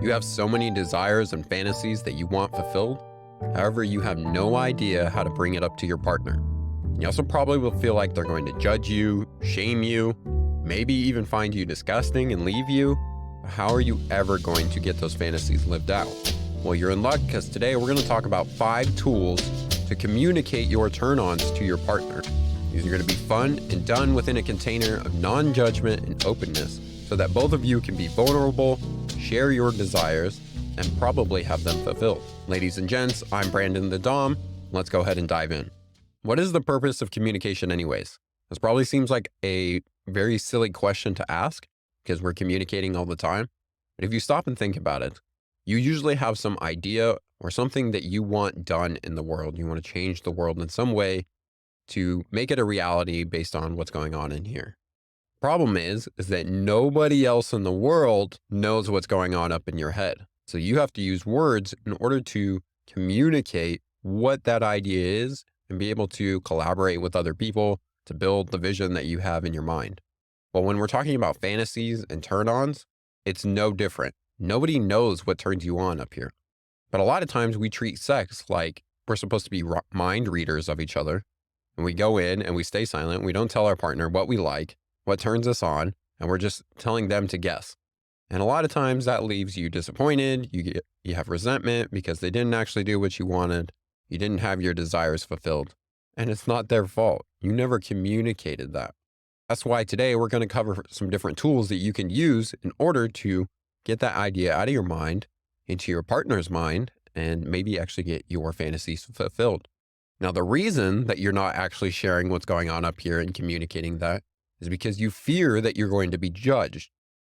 You have so many desires and fantasies that you want fulfilled. However, you have no idea how to bring it up to your partner. You also probably will feel like they're going to judge you, shame you, maybe even find you disgusting and leave you. How are you ever going to get those fantasies lived out? Well, you're in luck, because today we're going to talk about 5 tools to communicate your turn-ons to your partner. These are going to be fun and done within a container of non-judgment and openness, so that both of you can be vulnerable, share your desires, and probably have them fulfilled. Ladies and gents, I'm Brandon the Dom. Let's go ahead and dive in. What is the purpose of communication anyways? This probably seems like a very silly question to ask because we're communicating all the time. But if you stop and think about it, you usually have some idea or something that you want done in the world. You want to change the world in some way to make it a reality based on what's going on in here. Problem is that nobody else in the world knows what's going on up in your head. So you have to use words in order to communicate what that idea is and be able to collaborate with other people to build the vision that you have in your mind. But when we're talking about fantasies and turn-ons, it's no different. Nobody knows what turns you on up here. But a lot of times we treat sex like we're supposed to be mind readers of each other. And we go in and we stay silent. We don't tell our partner what we like, what turns us on, and we're just telling them to guess. And a lot of times that leaves you disappointed. You have resentment because they didn't actually do what you wanted. You didn't have your desires fulfilled. And it's not their fault. You never communicated that. That's why today we're going to cover some different tools that you can use in order to get that idea out of your mind into your partner's mind and maybe actually get your fantasies fulfilled. Now, the reason that you're not actually sharing what's going on up here and communicating that is because you fear that you're going to be judged.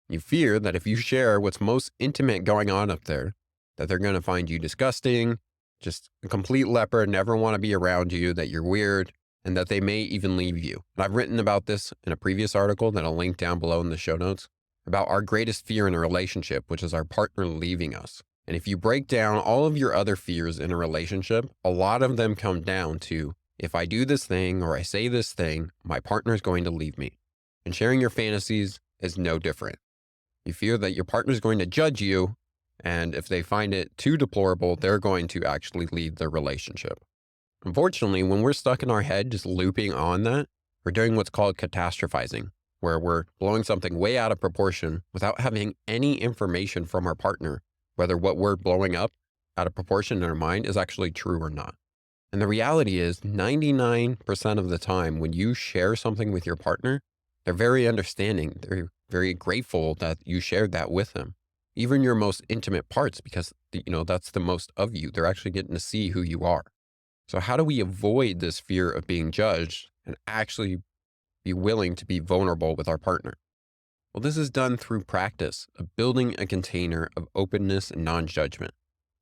You fear that if you share what's most intimate going on up there, that they're going to find you disgusting, just a complete leper, never want to be around you, that you're weird, and that they may even leave you. And I've written about this in a previous article that I'll link down below in the show notes about our greatest fear in a relationship, which is our partner leaving us. And if you break down all of your other fears in a relationship, a lot of them come down to, if I do this thing or I say this thing, my partner is going to leave me. And sharing your fantasies is no different. You fear that your partner is going to judge you, and if they find it too deplorable, they're going to actually leave the relationship. Unfortunately, when we're stuck in our head just looping on that, we're doing what's called catastrophizing, where we're blowing something way out of proportion without having any information from our partner, whether what we're blowing up out of proportion in our mind is actually true or not. And the reality is 99% of the time when you share something with your partner, they're very understanding. They're very grateful that you shared that with them. Even your most intimate parts, because that's the most of you. They're actually getting to see who you are. So how do we avoid this fear of being judged and actually be willing to be vulnerable with our partner? Well, this is done through practice of building a container of openness and non-judgment.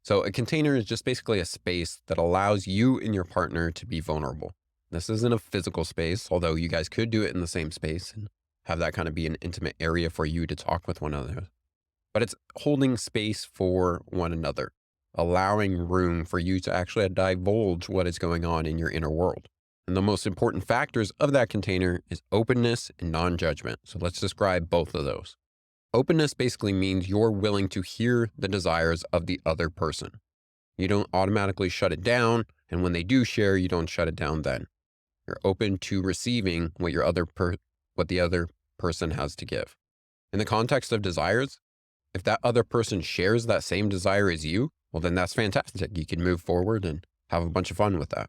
So a container is just basically a space that allows you and your partner to be vulnerable. This isn't a physical space, although you guys could do it in the same space and have that kind of be an intimate area for you to talk with one another. But it's holding space for one another, allowing room for you to actually divulge what is going on in your inner world. And the most important factors of that container is openness and non-judgment. So let's describe both of those. Openness basically means you're willing to hear the desires of the other person. You don't automatically shut it down, and when they do share, you don't shut it down then. You're open to receiving what the other person has to give. In the context of desires, if that other person shares that same desire as you, well, then that's fantastic. You can move forward and have a bunch of fun with that.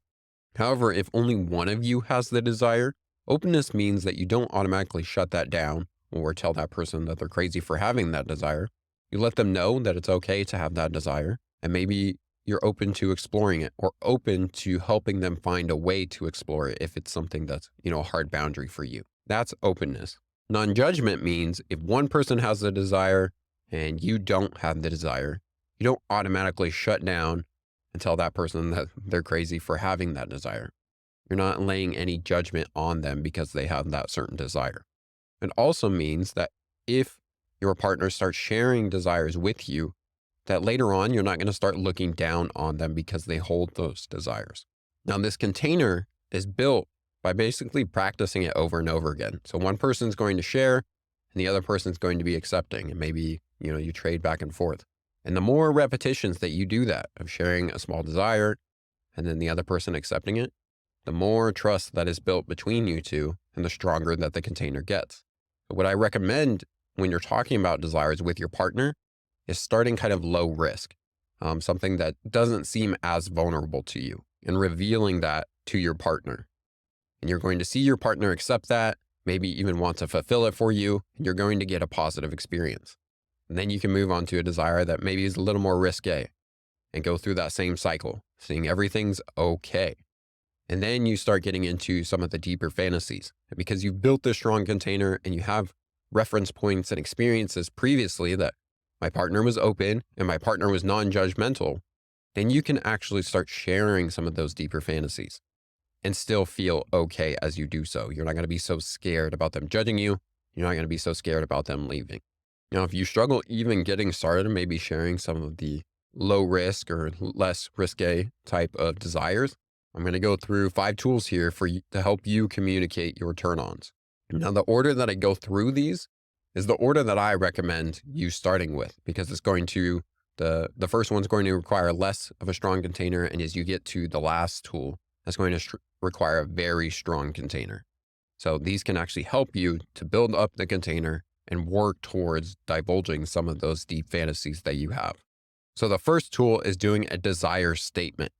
However, if only one of you has the desire, openness means that you don't automatically shut that down or tell that person that they're crazy for having that desire. You let them know that it's okay to have that desire, and maybe you're open to exploring it or open to helping them find a way to explore it if it's something that's, a hard boundary for you. That's openness. Non-judgment means if one person has the desire and you don't have the desire, you don't automatically shut down and tell that person that they're crazy for having that desire. You're not laying any judgment on them because they have that certain desire. It also means that if your partner starts sharing desires with you, that later on, you're not going to start looking down on them because they hold those desires. Now, this container is built by basically practicing it over and over again. So one person's going to share and the other person's going to be accepting, and maybe, you trade back and forth. And the more repetitions that you do that of sharing a small desire and then the other person accepting it, the more trust that is built between you two and the stronger that the container gets. But what I recommend when you're talking about desires with your partner is starting kind of low risk, something that doesn't seem as vulnerable to you, and revealing that to your partner. And you're going to see your partner accept that, maybe even want to fulfill it for you, and you're going to get a positive experience. And then you can move on to a desire that maybe is a little more risque and go through that same cycle, seeing everything's okay. And then you start getting into some of the deeper fantasies. And because you've built this strong container and you have reference points and experiences previously that my partner was open and my partner was non-judgmental, then you can actually start sharing some of those deeper fantasies and still feel okay as you do so. You're not going to be so scared about them judging you. You're not going to be so scared about them leaving. Now, if you struggle even getting started, maybe sharing some of the low risk or less risque type of desires, I'm going to go through 5 tools here for you to help you communicate your turn-ons. Now, the order that I go through these is the order that I recommend you starting with, because it's going to, the first one's going to require less of a strong container. And as you get to the last tool, that's going to require a very strong container. So these can actually help you to build up the container and work towards divulging some of those deep fantasies that you have. So the first tool is doing a desire statement.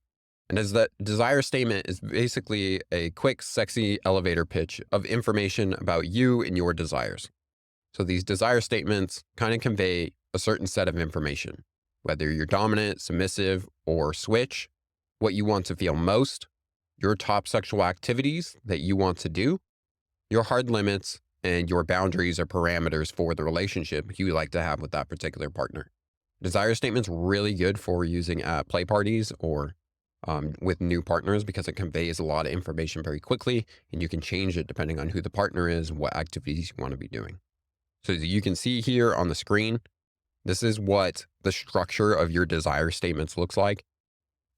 And as that desire statement is basically a quick, sexy elevator pitch of information about you and your desires. So these desire statements kind of convey a certain set of information, whether you're dominant, submissive, or switch, what you want to feel most, your top sexual activities that you want to do, your hard limits, and your boundaries or parameters for the relationship you like to have with that particular partner. Desire statement's really good for using at play parties or with new partners, because it conveys a lot of information very quickly, and you can change it depending on who the partner is and what activities you want to be doing. So as you can see here on the screen, this is what the structure of your desire statements looks like.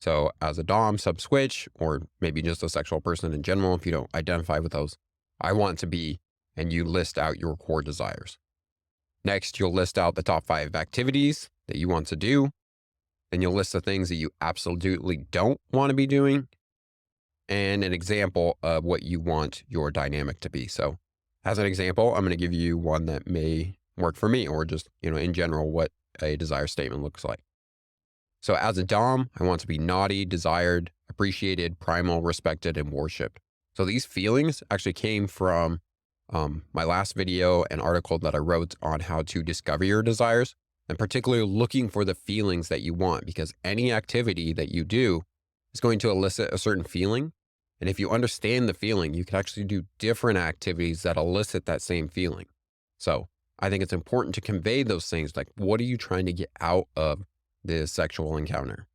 So as a dom, sub, switch, or maybe just a sexual person in general, if you don't identify with those, I want to be, and you list out your core desires. Next, you'll list out the top 5 activities that you want to do. Then you'll list the things that you absolutely don't want to be doing, and an example of what you want your dynamic to be. So as an example, I'm going to give you one that may work for me, or just, in general, what a desire statement looks like. So as a dom, I want to be naughty, desired, appreciated, primal, respected, and worshiped. So these feelings actually came from my last video and article that I wrote on how to discover your desires, and particularly looking for the feelings that you want, because any activity that you do is going to elicit a certain feeling. And if you understand the feeling, you can actually do different activities that elicit that same feeling. So I think it's important to convey those things, like, what are you trying to get out of this sexual encounter?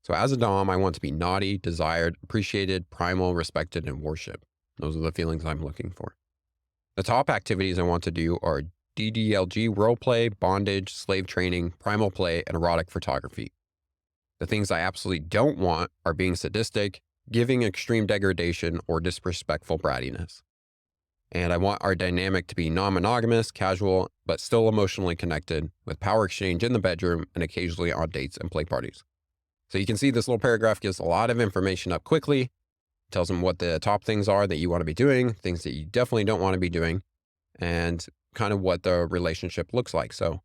So as a dom, I want to be naughty, desired, appreciated, primal, respected, and worshiped. Those are the feelings I'm looking for. The top activities I want to do are DDLG roleplay, bondage, slave training, primal play, and erotic photography. The things I absolutely don't want are being sadistic, giving extreme degradation, or disrespectful brattiness. And I want our dynamic to be non-monogamous, casual, but still emotionally connected, with power exchange in the bedroom and occasionally on dates and play parties. So you can see this little paragraph gives a lot of information up quickly, tells them what the top things are that you want to be doing, things that you definitely don't want to be doing, and kind of what the relationship looks like. So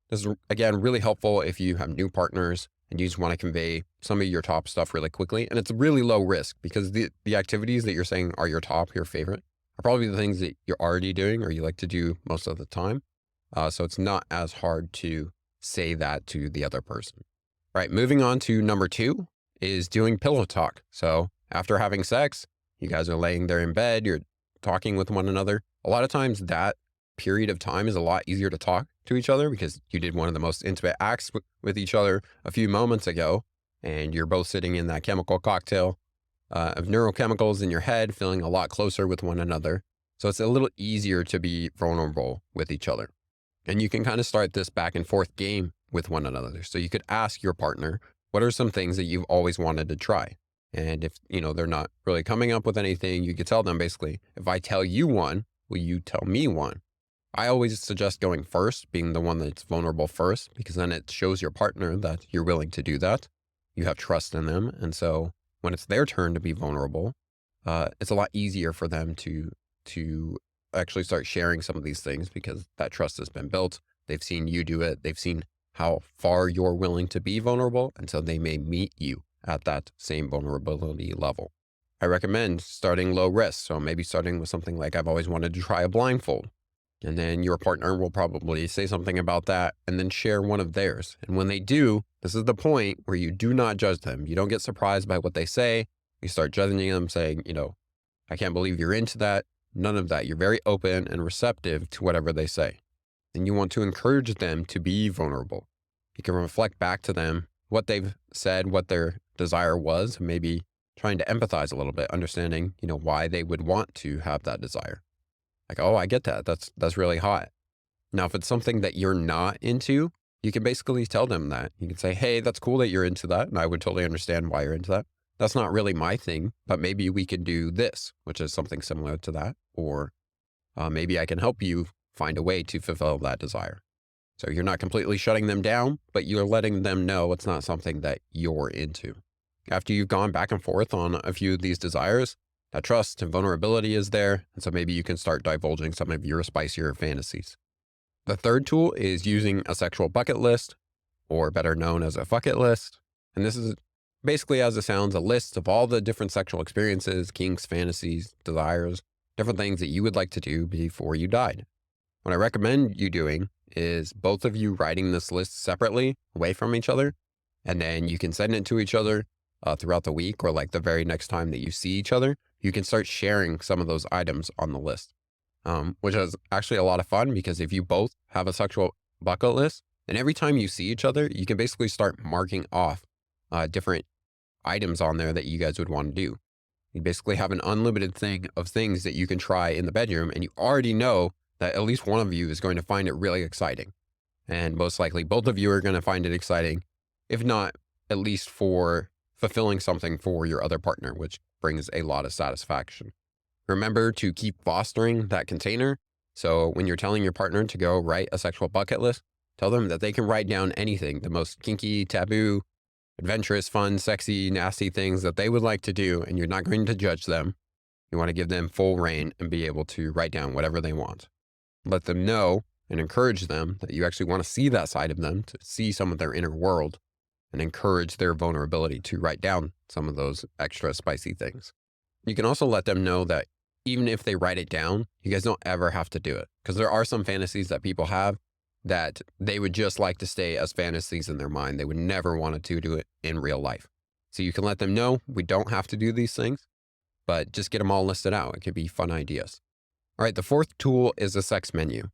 this is, again, really helpful if you have new partners and you just want to convey some of your top stuff really quickly. And it's really low risk, because the activities that you're saying are your top, your favorite, are probably the things that you're already doing or you like to do most of the time. So it's not as hard to say that to the other person. All right, moving on to number 2 is doing pillow talk. So after having sex, you guys are laying there in bed, you're talking with one another. A lot of times that period of time is a lot easier to talk to each other, because you did one of the most intimate acts with each other a few moments ago, and you're both sitting in that chemical cocktail of neurochemicals in your head, feeling a lot closer with one another. So it's a little easier to be vulnerable with each other. And you can kind of start this back and forth game with one another. So you could ask your partner, what are some things that you've always wanted to try? And if, they're not really coming up with anything, you could tell them basically, if I tell you one, will you tell me one? I always suggest going first, being the one that's vulnerable first, because then it shows your partner that you're willing to do that. You have trust in them. And so when it's their turn to be vulnerable, it's a lot easier for them to actually start sharing some of these things because that trust has been built. They've seen you do it. They've seen how far you're willing to be vulnerable. And so they may meet you at that same vulnerability level. I recommend starting low risk. So maybe starting with something like, I've always wanted to try a blindfold. And then your partner will probably say something about that and then share one of theirs. And when they do, this is the point where you do not judge them. You don't get surprised by what they say. You start judging them, saying, I can't believe you're into that. None of that. You're very open and receptive to whatever they say. And you want to encourage them to be vulnerable. You can reflect back to them what they've said, what their desire was, maybe trying to empathize a little bit, understanding, why they would want to have that desire. Like, oh, I get that. That's really hot. Now, if it's something that you're not into, you can basically tell them that. You can say, hey, that's cool that you're into that. And I would totally understand why you're into that. That's not really my thing, but maybe we can do this, which is something similar to that. Or maybe I can help you find a way to fulfill that desire. So you're not completely shutting them down, but you're letting them know it's not something that you're into. After you've gone back and forth on a few of these desires, that trust and vulnerability is there. And so maybe you can start divulging some of your spicier fantasies. The third tool is using a sexual bucket list, or better known as a bucket list. And this is basically, as it sounds, a list of all the different sexual experiences, kinks, fantasies, desires, different things that you would like to do before you died. What I recommend you doing is both of you writing this list separately away from each other. And then you can send it to each other throughout the week, or like the very next time that you see each other. You can start sharing some of those items on the list, which is actually a lot of fun because if you both have a sexual bucket list, then every time you see each other, you can basically start marking off different items on there that you guys would want to do. You basically have an unlimited thing of things that you can try in the bedroom, and you already know that at least one of you is going to find it really exciting. And most likely both of you are going to find it exciting, if not at least for fulfilling something for your other partner, which brings a lot of satisfaction. Remember to keep fostering that container. So when you're telling your partner to go write a sexual bucket list, tell them that they can write down anything, the most kinky, taboo, adventurous, fun, sexy, nasty things that they would like to do, and you're not going to judge them. You want to give them full reign and be able to write down whatever they want. Let them know and encourage them that you actually want to see that side of them, to see some of their inner world, and encourage their vulnerability to write down some of those extra spicy things. You can also let them know that even if they write it down, you guys don't ever have to do it. Because there are some fantasies that people have that they would just like to stay as fantasies in their mind. They would never want to do it in real life. So you can let them know we don't have to do these things, but just get them all listed out. It could be fun ideas. All right, the fourth tool is a sex menu.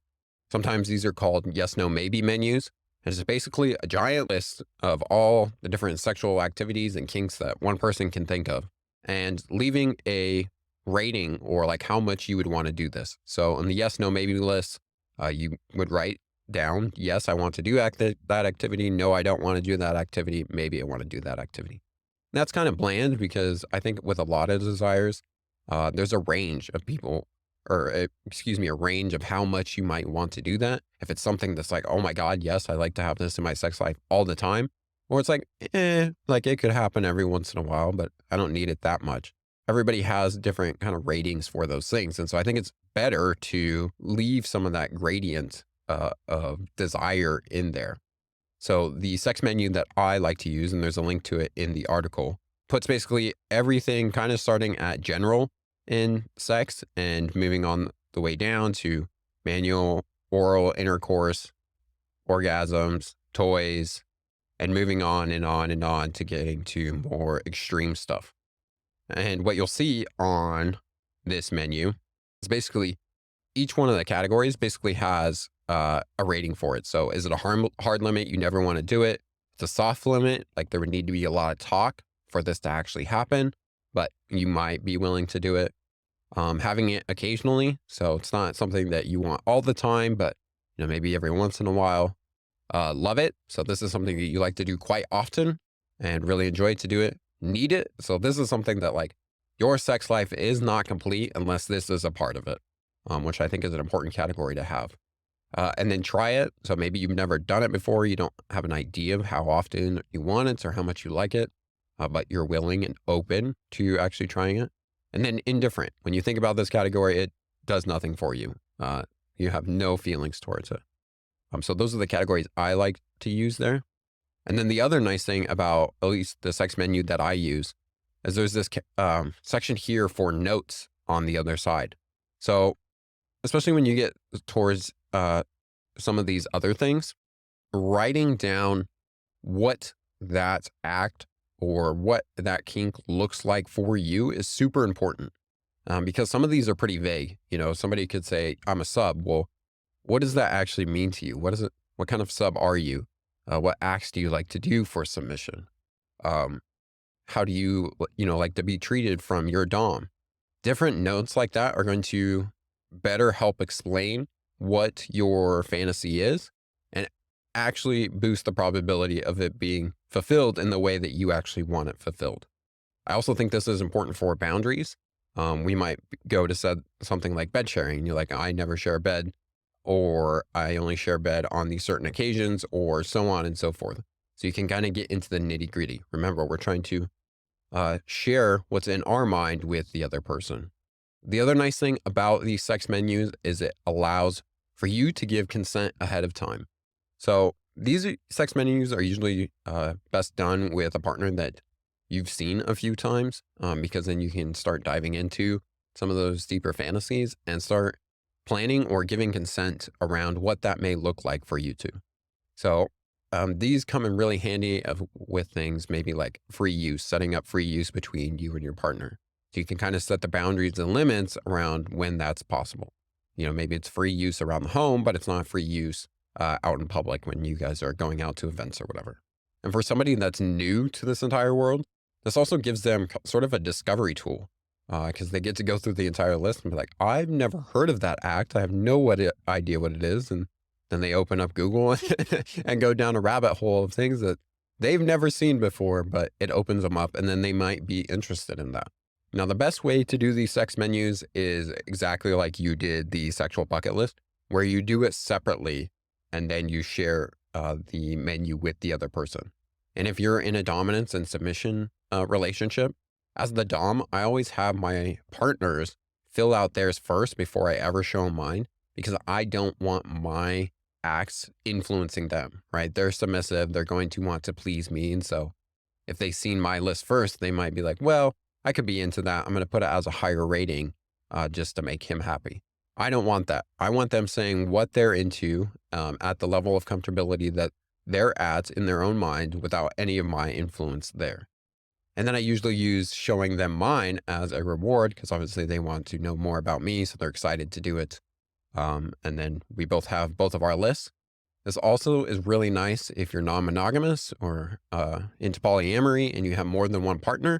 Sometimes these are called yes, no, maybe menus. It's basically a giant list of all the different sexual activities and kinks that one person can think of, and leaving a rating or like how much you would want to do this. So on the yes, no, maybe list, you would write down, yes, I want to do that activity. No, I don't want to do that activity. Maybe I want to do that activity. And that's kind of bland because I think with a lot of desires, there's a range of people a range of how much you might want to do that. If it's something that's like, oh my God, yes, I like to have this in my sex life all the time. Or it's like, like it could happen every once in a while, but I don't need it that much. Everybody has different kind of ratings for those things. And so I think it's better to leave some of that gradient of desire in there. So the sex menu that I like to use, and there's a link to it in the article, puts basically everything kind of starting at general in sex and moving on the way down to manual, oral, intercourse, orgasms, toys, and moving on and on and on to getting to more extreme stuff. And what you'll see on this menu is basically each one of the categories basically has a rating for it. So is it a hard limit? You never want to do it. It's a soft limit. Like there would need to be a lot of talk for this to actually happen, but you might be willing to do it. Having it occasionally. So it's not something that you want all the time, but maybe every once in a while. Love it. So this is something that you like to do quite often and really enjoy to do it. Need it. So this is something that like your sex life is not complete unless this is a part of it, which I think is an important category to have. and then try it. So maybe you've never done it before. You don't have an idea of how often you want it or how much you like it, but you're willing and open to actually trying it. And then indifferent. When you think about this category, it does nothing for you. You have no feelings towards it. So those are the categories I like to use there. And then the other nice thing about at least the sex menu that I use is there's this section here for notes on the other side. So especially when you get towards some of these other things, writing down what that act or what that kink looks like for you is super important, because some of these are pretty vague. Somebody could say, I'm a sub. Well, what does that actually mean to you? What is it? What kind of sub are you? What acts do you like to do for submission? Um, how do you, like to be treated from your dom? Different notes like that are going to better help explain what your fantasy is and actually boost the probability of it being fulfilled in the way that you actually want it fulfilled. I also think this is important for boundaries. We might go to set something like bed sharing. You're like, I never share a bed, or I only share bed on these certain occasions, or so on and so forth. So you can kind of get into the nitty gritty. Remember, we're trying to share what's in our mind with the other person. The other nice thing about these sex menus is it allows for you to give consent ahead of time. So sex menus are usually best done with a partner that you've seen a few times, because then you can start diving into some of those deeper fantasies and start planning or giving consent around what that may look like for you two. So these come in really handy with things maybe like free use, setting up free use between you and your partner. So you can kind of set the boundaries and limits around when that's possible. Maybe it's free use around the home, but it's not free use out in public when you guys are going out to events or whatever. And for somebody that's new to this entire world, this also gives them sort of a discovery tool, because they get to go through the entire list and be like, I've never heard of that act. I have no idea what it is. And then they open up Google and go down a rabbit hole of things that they've never seen before, but it opens them up and then they might be interested in that. Now, the best way to do these sex menus is exactly like you did the sexual bucket list, where you do it separately and then you share the menu with the other person. And if you're in a dominance and submission relationship, as the dom, I always have my partners fill out theirs first before I ever show mine, because I don't want my acts influencing them, right? They're submissive. They're going to want to please me. And so if they've seen my list first, they might be like, well, I could be into that. I'm going to put it as a higher rating just to make him happy. I don't want that. I want them saying what they're into at the level of comfortability that they're at in their own mind without any of my influence there. And then I usually use showing them mine as a reward, because obviously they want to know more about me. So they're excited to do it. And then we both have both of our lists. This also is really nice if you're non-monogamous or into polyamory and you have more than one partner,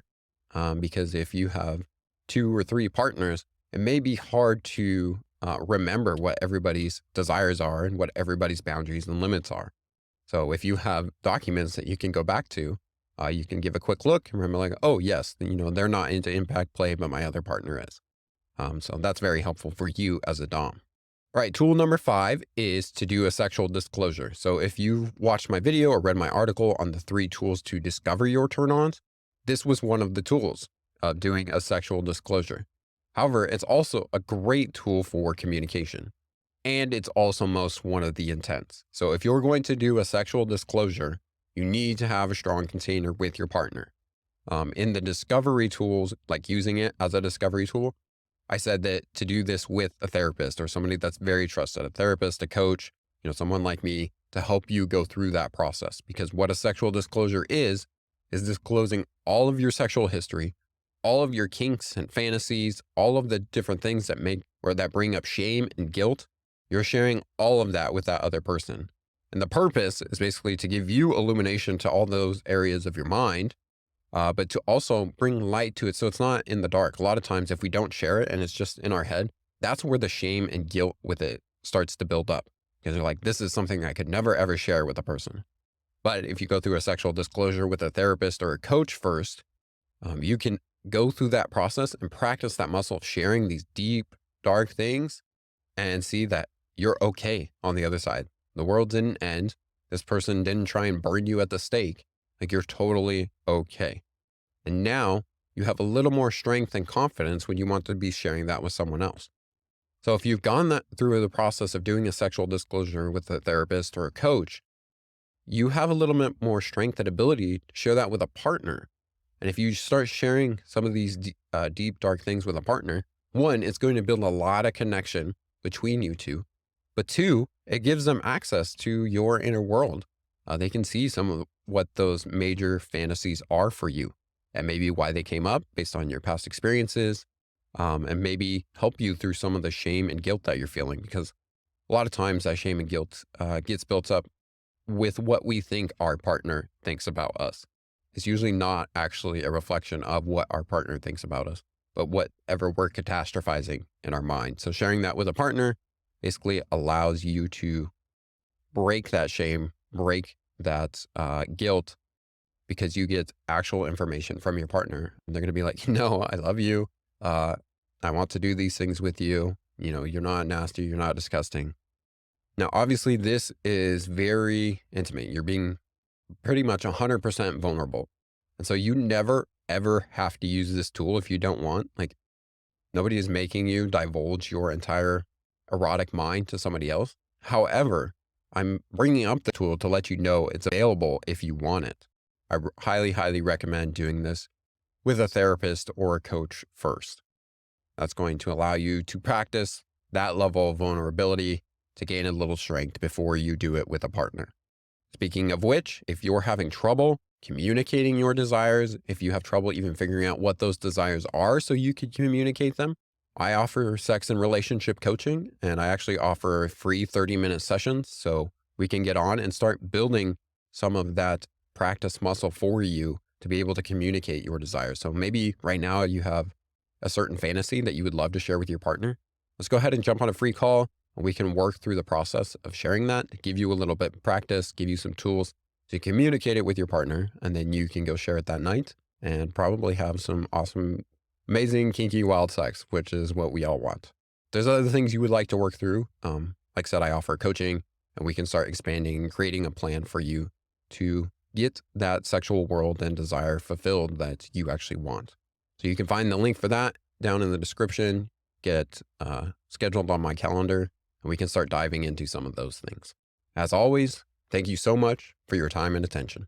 because if you have 2 or 3 partners, it may be hard to remember what everybody's desires are and what everybody's boundaries and limits are. So if you have documents that you can go back to, you can give a quick look and remember like, oh yes, they're not into impact play, but my other partner is. So that's very helpful for you as a dom. All right, tool number 5 is to do a sexual disclosure. So if you've watched my video or read my article on the 3 tools to discover your turn-ons, this was one of the tools of doing a sexual disclosure. However, it's also a great tool for communication, and it's also most one of the intents. So if you're going to do a sexual disclosure, you need to have a strong container with your partner. In the discovery tools, like using it as a discovery tool, I said that to do this with a therapist or somebody that's very trusted, a therapist, a coach, someone like me, to help you go through that process. Because what a sexual disclosure is disclosing all of your sexual history, all of your kinks and fantasies, all of the different things that make or that bring up shame and guilt. You're sharing all of that with that other person. And the purpose is basically to give you illumination to all those areas of your mind, but to also bring light to it so it's not in the dark. A lot of times if we don't share it and it's just in our head, that's where the shame and guilt with it starts to build up. Because you're like, this is something I could never ever share with a person. But if you go through a sexual disclosure with a therapist or a coach first, you can go through that process and practice that muscle of sharing these deep, dark things and see that you're okay on the other side. The world didn't end. This person didn't try and burn you at the stake. Like, you're totally okay. And now you have a little more strength and confidence when you want to be sharing that with someone else. So if you've gone that through the process of doing a sexual disclosure with a therapist or a coach, you have a little bit more strength and ability to share that with a partner. And if you start sharing some of these deep, dark things with a partner, one, it's going to build a lot of connection between you two. But two, it gives them access to your inner world. They can see some of what those major fantasies are for you and maybe why they came up based on your past experiences, and maybe help you through some of the shame and guilt that you're feeling. Because a lot of times that shame and guilt gets built up with what we think our partner thinks about us. It's usually not actually a reflection of what our partner thinks about us, but whatever we're catastrophizing in our mind. So sharing that with a partner basically allows you to break that shame, break that guilt, because you get actual information from your partner. And they're going to be like, I love you. I want to do these things with you. You're not nasty. You're not disgusting. Now, obviously, this is very intimate. You're being pretty much 100% vulnerable. And so you never, ever have to use this tool if you don't want. Like, nobody is making you divulge your entire erotic mind to somebody else. However, I'm bringing up the tool to let you know it's available if you want it. I highly, highly recommend doing this with a therapist or a coach first. That's going to allow you to practice that level of vulnerability to gain a little strength before you do it with a partner. Speaking of which, if you're having trouble communicating your desires, if you have trouble even figuring out what those desires are so you can communicate them, I offer sex and relationship coaching, and I actually offer free 30-minute sessions so we can get on and start building some of that practice muscle for you to be able to communicate your desires. So maybe right now you have a certain fantasy that you would love to share with your partner. Let's go ahead and jump on a free call, and we can work through the process of sharing that, give you a little bit of practice, give you some tools to communicate it with your partner, and then you can go share it that night and probably have some awesome, amazing, kinky, wild sex, which is what we all want. If there's other things you would like to work through, like I said, I offer coaching, and we can start expanding and creating a plan for you to get that sexual world and desire fulfilled that you actually want. So you can find the link for that down in the description, get scheduled on my calendar, and we can start diving into some of those things. As always, thank you so much for your time and attention.